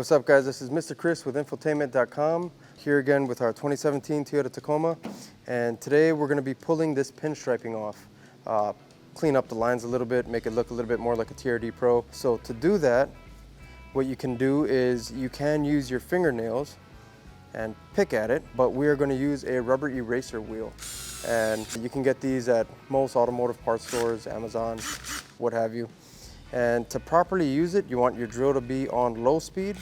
What's up, guys? This is Mr. Chris with Infotainment.com, here again with our 2017 Toyota Tacoma, and today we're going to be pulling this pinstriping off, clean up the lines a little bit, make it look a little bit more like a TRD Pro. So to do that, what you can do is you can use your fingernails and pick at it, but we are going to use a rubber eraser wheel, and you can get these at most automotive parts stores, Amazon, what have you. And to properly use it, you want your drill to be on low speed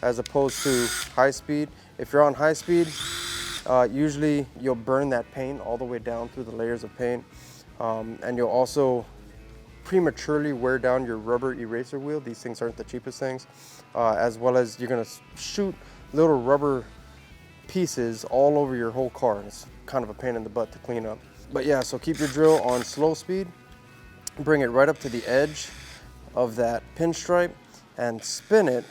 as opposed to high speed. If you're on high speed, usually you'll burn that paint all the way down through the layers of paint, and you'll also prematurely wear down your rubber eraser wheel. These things aren't the cheapest things, as well as you're gonna shoot little rubber pieces all over your whole car. It's kind of a pain in the butt to clean up. But yeah, so keep your drill on slow speed, bring it right up to the edge of that pinstripe and spin it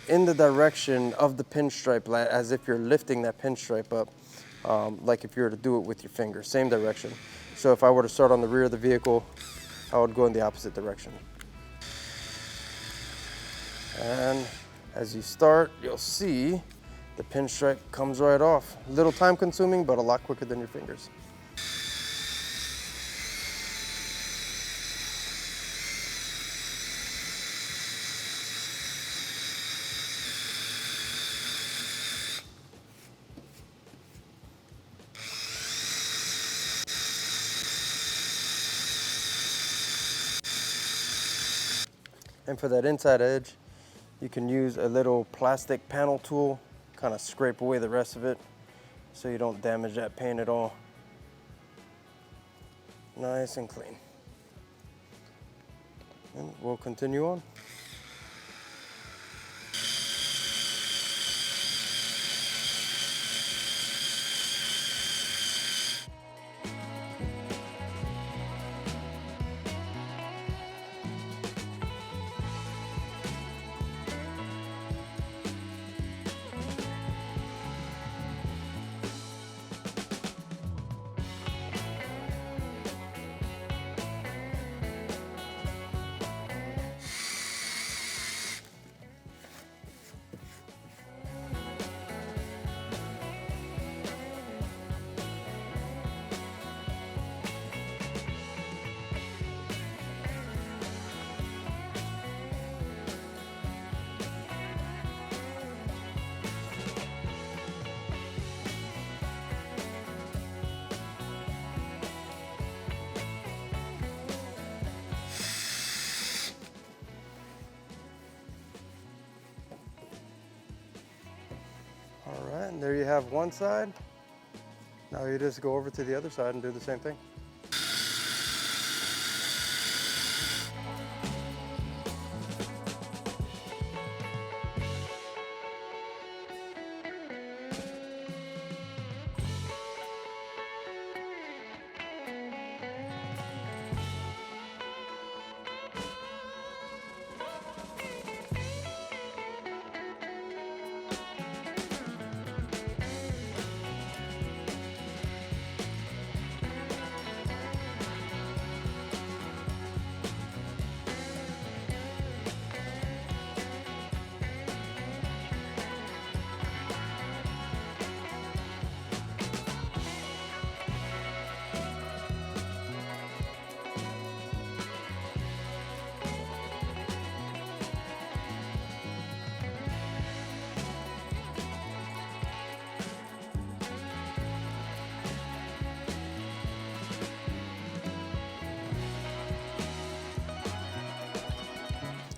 in the direction of the pinstripe as if you're lifting that pinstripe up, like if you were to do it with your finger, same direction. So if I were to start on the rear of the vehicle, I would go in the opposite direction. And as you start, you'll see the pinstripe comes right off. A little time consuming, but a lot quicker than your fingers. And for that inside edge, you can use a little plastic panel tool, kind of scrape away the rest of it so you don't damage that paint at all. Nice and clean. And we'll continue on. All right, and there you have one side. Now you just go over to the other side and do the same thing.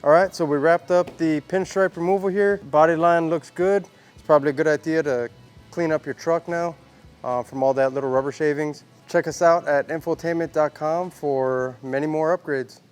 All right, so we wrapped up the pinstripe removal here. Body line looks good. It's probably a good idea to clean up your truck now from all that little rubber shavings. Check us out at Infotainment.com for many more upgrades.